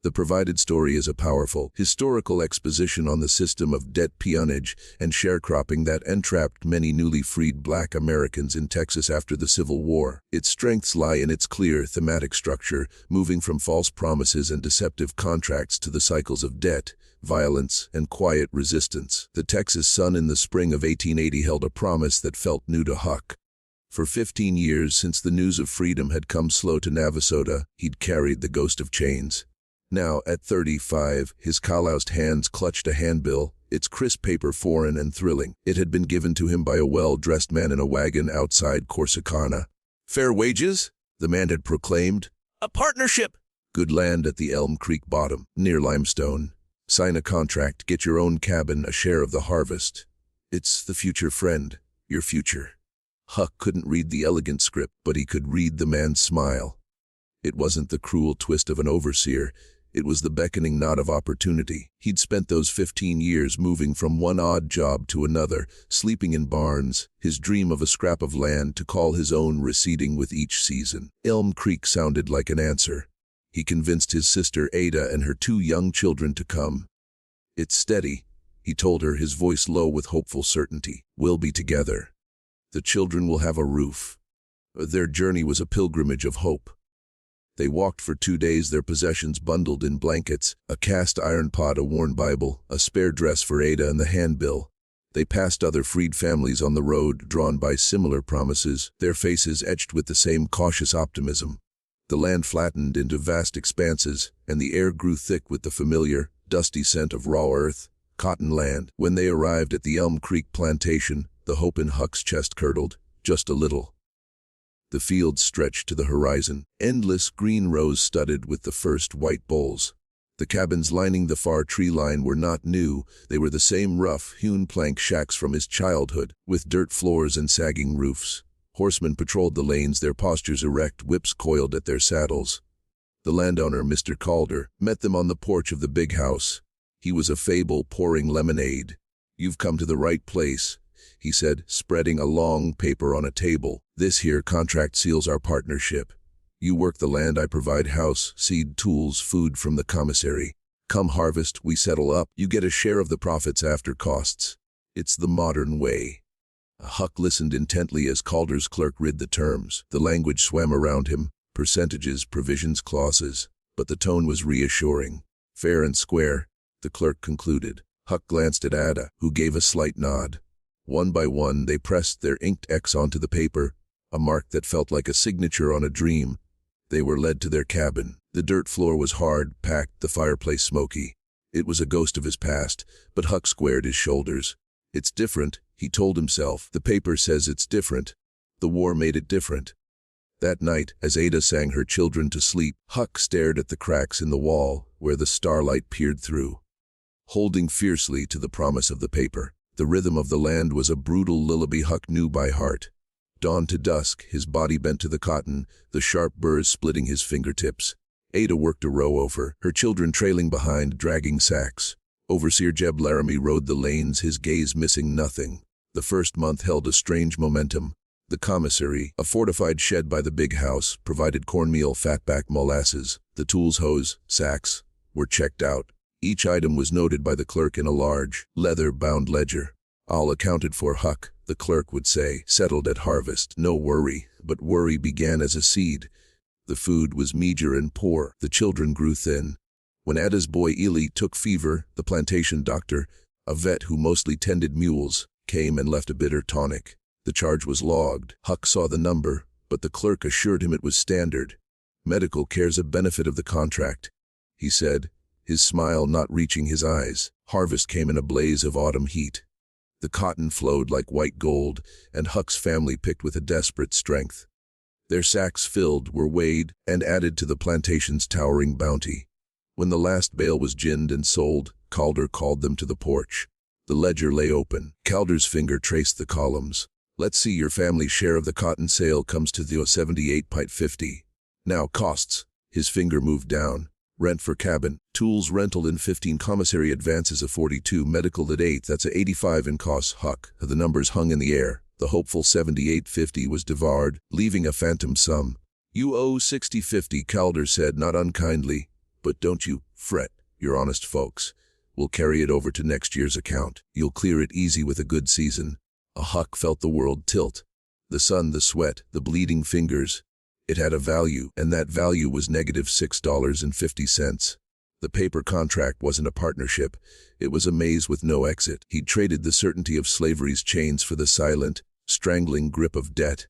The provided story is a powerful, historical exposition on the system of debt peonage and sharecropping that entrapped many newly freed Black Americans in Texas after the Civil War. Its strengths lie in its clear, thematic structure, moving from false promises and deceptive contracts to the cycles of debt, violence, and quiet resistance. The Texas sun in the spring of 1880 held a promise that felt new to Huck. For 15 years since the news of freedom had come slow to Navasota, he'd carried the ghost of chains. Now, at 35, his calloused hands clutched a handbill, its crisp paper foreign and thrilling. It had been given to him by a well-dressed man in a wagon outside Corsicana. "Fair wages?" the man had proclaimed. "A partnership." "Good land at the Elm Creek bottom, near Limestone. Sign a contract, get your own cabin, a share of the harvest. It's the future, friend, your future." Huck couldn't read the elegant script, but he could read the man's smile. It wasn't the cruel twist of an overseer. It was the beckoning nod of opportunity. He'd spent those 15 years moving from one odd job to another, sleeping in barns, his dream of a scrap of land to call his own receding with each season. Elm Creek sounded like an answer. He convinced his sister Ada and her 2 young children to come. "It's steady," he told her, his voice low with hopeful certainty. "We'll be together. The children will have a roof." Their journey was a pilgrimage of hope. They walked for 2 days, their possessions bundled in blankets, a cast-iron pot, a worn Bible, a spare dress for Ada, and the handbill. They passed other freed families on the road, drawn by similar promises, their faces etched with the same cautious optimism. The land flattened into vast expanses, and the air grew thick with the familiar, dusty scent of raw earth, cotton land. When they arrived at the Elm Creek plantation, the hope in Huck's chest curdled, just a little. The fields stretched to the horizon, endless green rows studded with the first white bolls. The cabins lining the far tree line were not new. They were the same rough, hewn plank shacks from his childhood, with dirt floors and sagging roofs. Horsemen patrolled the lanes, their postures erect, whips coiled at their saddles. The landowner, Mr. Calder, met them on the porch of the big house. He was a fable pouring lemonade. "You've come to the right place," he said, spreading a long paper on a table. "This here contract seals our partnership. You work the land, I provide house, seed, tools, food from the commissary. Come harvest, we settle up. You get a share of the profits after costs. It's the modern way." Huck listened intently as Calder's clerk read the terms. The language swam around him, percentages, provisions, clauses, but the tone was reassuring. "Fair and square," the clerk concluded. Huck glanced at Ada, who gave a slight nod. One by one, they pressed their inked X onto the paper, a mark that felt like a signature on a dream. They were led to their cabin. The dirt floor was hard, packed, the fireplace smoky. It was a ghost of his past, but Huck squared his shoulders. "It's different," he told himself. "The paper says it's different. The war made it different." That night, as Ada sang her children to sleep, Huck stared at the cracks in the wall where the starlight peered through. Holding fiercely to the promise of the paper, the rhythm of the land was a brutal lullaby Huck knew by heart. Dawn to dusk, his body bent to the cotton, the sharp burrs splitting his fingertips. Ada worked a row over, her children trailing behind, dragging sacks. Overseer Jeb Laramie rode the lanes, his gaze missing nothing. The first month held a strange momentum. The commissary, a fortified shed by the big house, provided cornmeal, fatback, molasses. The tools, hose, sacks, were checked out. Each item was noted by the clerk in a large, leather-bound ledger. "All accounted for, Huck," the clerk would say, "settled at harvest. No worry." But worry began as a seed. The food was meager and poor. The children grew thin. When Ada's boy Ely took fever, the plantation doctor, a vet who mostly tended mules, came and left a bitter tonic. The charge was logged. Huck saw the number, but the clerk assured him it was standard. "Medical care's a benefit of the contract," he said, his smile not reaching his eyes. Harvest came in a blaze of autumn heat. The cotton flowed like white gold, and Huck's family picked with a desperate strength. Their sacks filled, were weighed, and added to the plantation's towering bounty. When the last bale was ginned and sold, Calder called them to the porch. The ledger lay open. Calder's finger traced the columns. "Let's see, your family's share of the cotton sale comes to the 78.50. Now costs." His finger moved down. "Rent for cabin, tools rental in 15, commissary advances of 42, medical at 8, that's a 85 in costs." Huck, the numbers hung in the air. The hopeful 78.50 was devoured, leaving a phantom sum. "You owe 60.50, Calder said, not unkindly. But don't you fret, you're honest folks. We'll carry it over to next year's account. You'll clear it easy with a good season. Huck felt the world tilt. The sun, the sweat, the bleeding fingers. It had a value, and that value was -$6.50. The paper contract wasn't a partnership. It was a maze with no exit. He'd traded the certainty of slavery's chains for the silent, strangling grip of debt.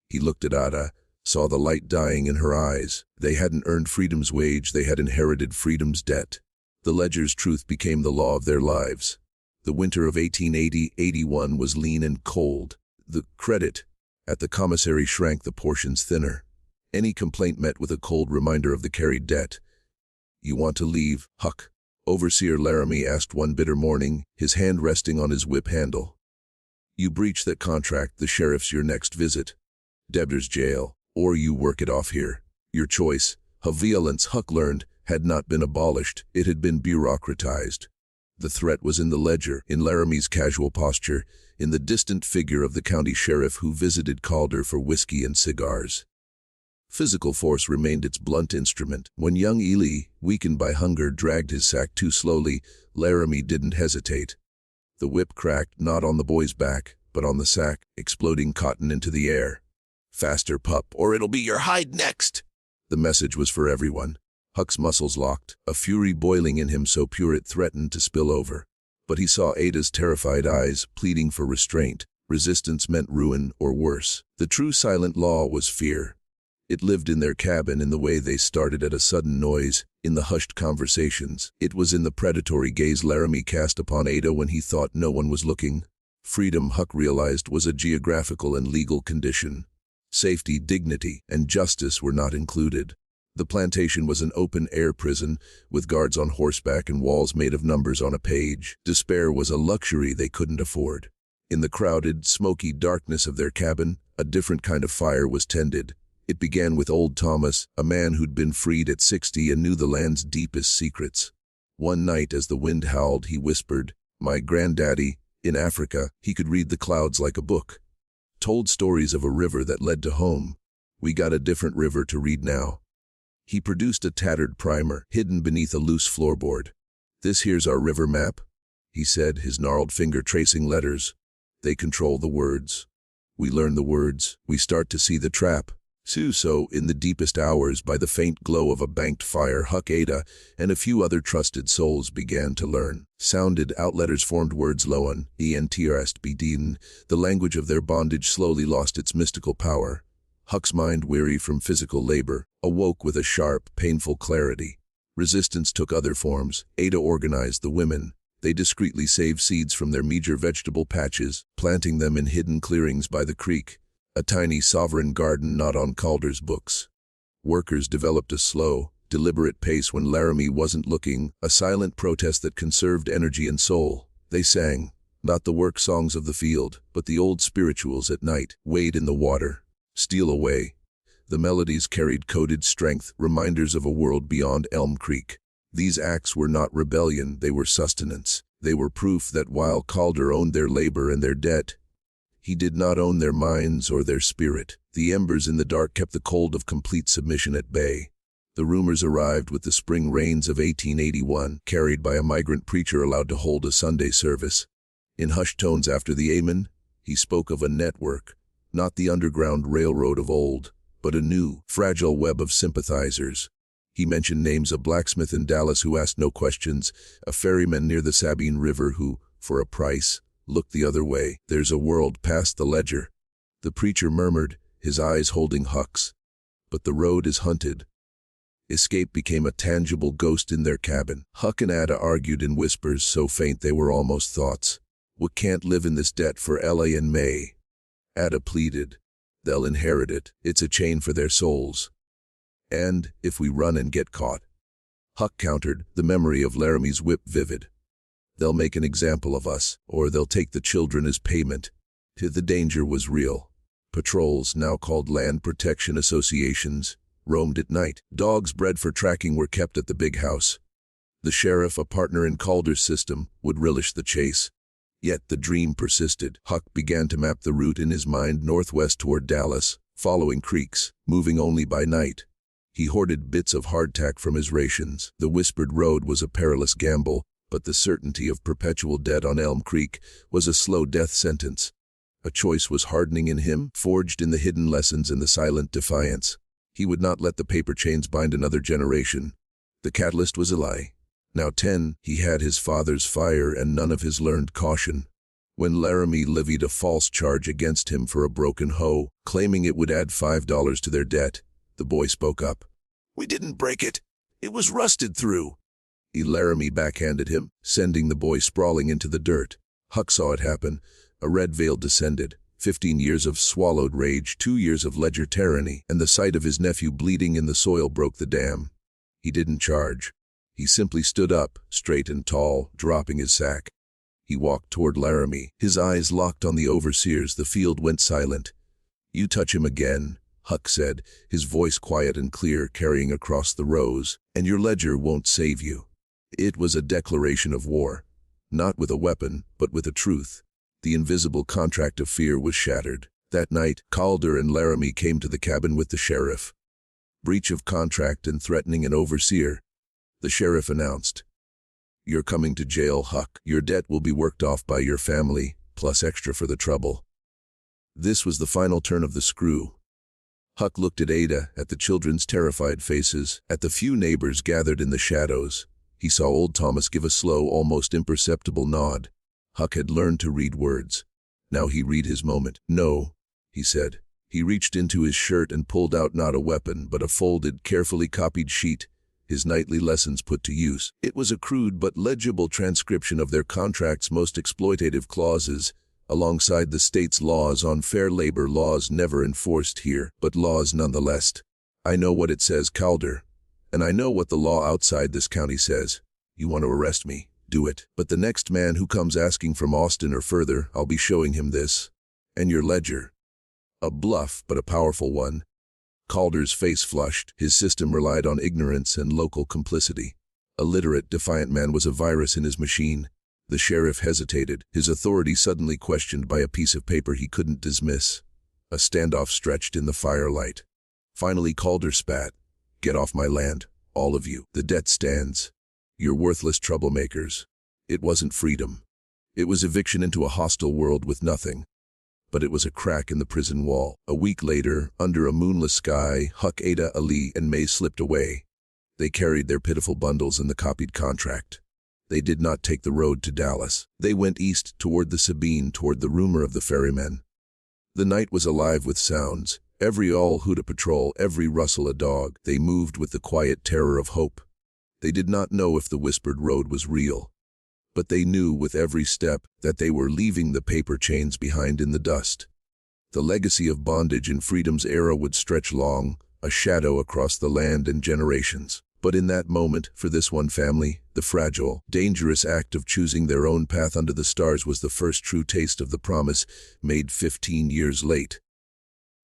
He looked at Ada, saw the light dying in her eyes. They hadn't earned freedom's wage, they had inherited freedom's debt. The ledger's truth became the law of their lives. The winter of 1880-81 was lean and cold. The credit at the commissary shrank the portions thinner. Any complaint met with a cold reminder of the carried debt. "You want to leave, Huck?" Overseer Laramie asked one bitter morning, his hand resting on his whip handle. "You breach that contract, the sheriff's your next visit. Debtor's jail, or you work it off here. Your choice." Violence, Huck learned, had not been abolished, it had been bureaucratized. The threat was in the ledger, in Laramie's casual posture, in the distant figure of the county sheriff who visited Calder for whiskey and cigars. Physical force remained its blunt instrument. When young Ely, weakened by hunger, dragged his sack too slowly, Laramie didn't hesitate. The whip cracked not on the boy's back, but on the sack, exploding cotton into the air. "Faster, pup, or it'll be your hide next!" The message was for everyone. Huck's muscles locked, a fury boiling in him so pure it threatened to spill over. But he saw Ada's terrified eyes, pleading for restraint. Resistance meant ruin or worse. The true silent law was fear. It lived in their cabin in the way they started at a sudden noise, in the hushed conversations. It was in the predatory gaze Laramie cast upon Ada when he thought no one was looking. Freedom, Huck realized, was a geographical and legal condition. Safety, dignity, and justice were not included. The plantation was an open-air prison, with guards on horseback and walls made of numbers on a page. Despair was a luxury they couldn't afford. In the crowded, smoky darkness of their cabin, a different kind of fire was tended. It began with old Thomas, a man who'd been freed at 60 and knew the land's deepest secrets. One night as the wind howled, he whispered, "My granddaddy, in Africa, he could read the clouds like a book. Told stories of a river that led to home. We got a different river to read now." He produced a tattered primer, hidden beneath a loose floorboard. "This here's our river map," he said, his gnarled finger tracing letters. "They control the words. We learn the words, we start to see the trap." So, in the deepest hours, by the faint glow of a banked fire, Huck, Ada, and a few other trusted souls began to learn. Sounded out letters formed words loan, entrstbdn. The language of their bondage slowly lost its mystical power. Huck's mind, weary from physical labor, awoke with a sharp, painful clarity. Resistance took other forms. Ada organized the women. They discreetly saved seeds from their meager vegetable patches, planting them in hidden clearings by the creek. A tiny sovereign garden not on Calder's books. Workers developed a slow, deliberate pace when Laramie wasn't looking, a silent protest that conserved energy and soul. They sang, not the work songs of the field, but the old spirituals at night, wade in the water, steal away. The melodies carried coded strength, reminders of a world beyond Elm Creek. These acts were not rebellion, they were sustenance. They were proof that while Calder owned their labor and their debt, he did not own their minds or their spirit. The embers in the dark kept the cold of complete submission at bay. The rumors arrived with the spring rains of 1881, carried by a migrant preacher allowed to hold a Sunday service. In hushed tones after the amen, he spoke of a network, not the underground railroad of old, but a new, fragile web of sympathizers. He mentioned names: a blacksmith in Dallas who asked no questions, a ferryman near the Sabine River who, for a price, looked the other way. "There's a world past the ledger," the preacher murmured, his eyes holding Huck's. "But the road is hunted." Escape became a tangible ghost in their cabin. Huck and Ada argued in whispers so faint they were almost thoughts. "We can't live in this debt for Ella and May," Ada pleaded. "They'll inherit it. It's a chain for their souls. And if we run and get caught," Huck countered, the memory of Laramie's whip vivid, "they'll make an example of us, or they'll take the children as payment." The danger was real. Patrols, now called Land Protection Associations, roamed at night. Dogs bred for tracking were kept at the big house. The sheriff, a partner in Calder's system, would relish the chase. Yet the dream persisted. Huck began to map the route in his mind northwest toward Dallas, following creeks, moving only by night. He hoarded bits of hardtack from his rations. The whispered road was a perilous gamble, but the certainty of perpetual debt on Elm Creek was a slow death sentence. A choice was hardening in him, forged in the hidden lessons and the silent defiance. He would not let the paper chains bind another generation. The catalyst was a lie. Now 10, he had his father's fire and none of his learned caution. When Laramie levied a false charge against him for a broken hoe, claiming it would add $5 to their debt, the boy spoke up. "We didn't break it. It was rusted through." Laramie backhanded him, sending the boy sprawling into the dirt. Huck saw it happen. A red veil descended. 15 years of swallowed rage, 2 years of ledger tyranny, and the sight of his nephew bleeding in the soil broke the dam. He didn't charge. He simply stood up, straight and tall, dropping his sack. He walked toward Laramie, his eyes locked on the overseers. The field went silent. "You touch him again," Huck said, his voice quiet and clear, carrying across the rows, "and your ledger won't save you." It was a declaration of war. Not with a weapon, but with a truth. The invisible contract of fear was shattered. That night, Calder and Laramie came to the cabin with the sheriff. Breach of contract and threatening an overseer. The sheriff announced, "You're coming to jail, Huck. Your debt will be worked off by your family, plus extra for the trouble." This was the final turn of the screw. Huck looked at Ada, at the children's terrified faces, at the few neighbors gathered in the shadows. He saw old Thomas give a slow, almost imperceptible nod. Huck had learned to read words. Now he read his moment. "No," he said. He reached into his shirt and pulled out not a weapon, but a folded, carefully copied sheet, his nightly lessons put to use. It was a crude but legible transcription of their contract's most exploitative clauses, alongside the state's laws on fair labor, laws never enforced here, but laws nonetheless. "I know what it says, Calder, and I know what the law outside this county says. You want to arrest me? Do it. But the next man who comes asking from Austin or further, I'll be showing him this. And your ledger." A bluff, but a powerful one. Calder's face flushed. His system relied on ignorance and local complicity. A literate, defiant man was a virus in his machine. The sheriff hesitated, his authority suddenly questioned by a piece of paper he couldn't dismiss. A standoff stretched in the firelight. Finally Calder spat. "Get off my land, all of you. The debt stands. You're worthless troublemakers." It wasn't freedom. It was eviction into a hostile world with nothing. But it was a crack in the prison wall. A week later, under a moonless sky, Huck, Ada, Ali, and May slipped away. They carried their pitiful bundles and the copied contract. They did not take the road to Dallas. They went east toward the Sabine, toward the rumor of the ferrymen. The night was alive with sounds. Every all hoot a patrol, every rustle a dog. They moved with the quiet terror of hope. They did not know if the whispered road was real. But they knew with every step that they were leaving the paper chains behind in the dust. The legacy of bondage in freedom's era would stretch long, a shadow across the land and generations. But in that moment, for this one family, the fragile, dangerous act of choosing their own path under the stars was the first true taste of the promise made 15 years late.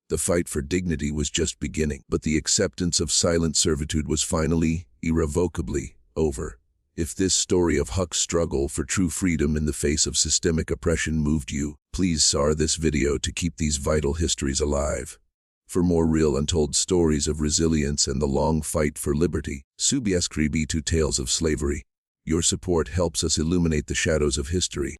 The fight for dignity was just beginning, but the acceptance of silent servitude was finally, irrevocably, over. If this story of Huck's struggle for true freedom in the face of systemic oppression moved you, please share this video to keep these vital histories alive. For more real untold stories of resilience and the long fight for liberty, subscribe to Tales of Slavery. Your support helps us illuminate the shadows of history.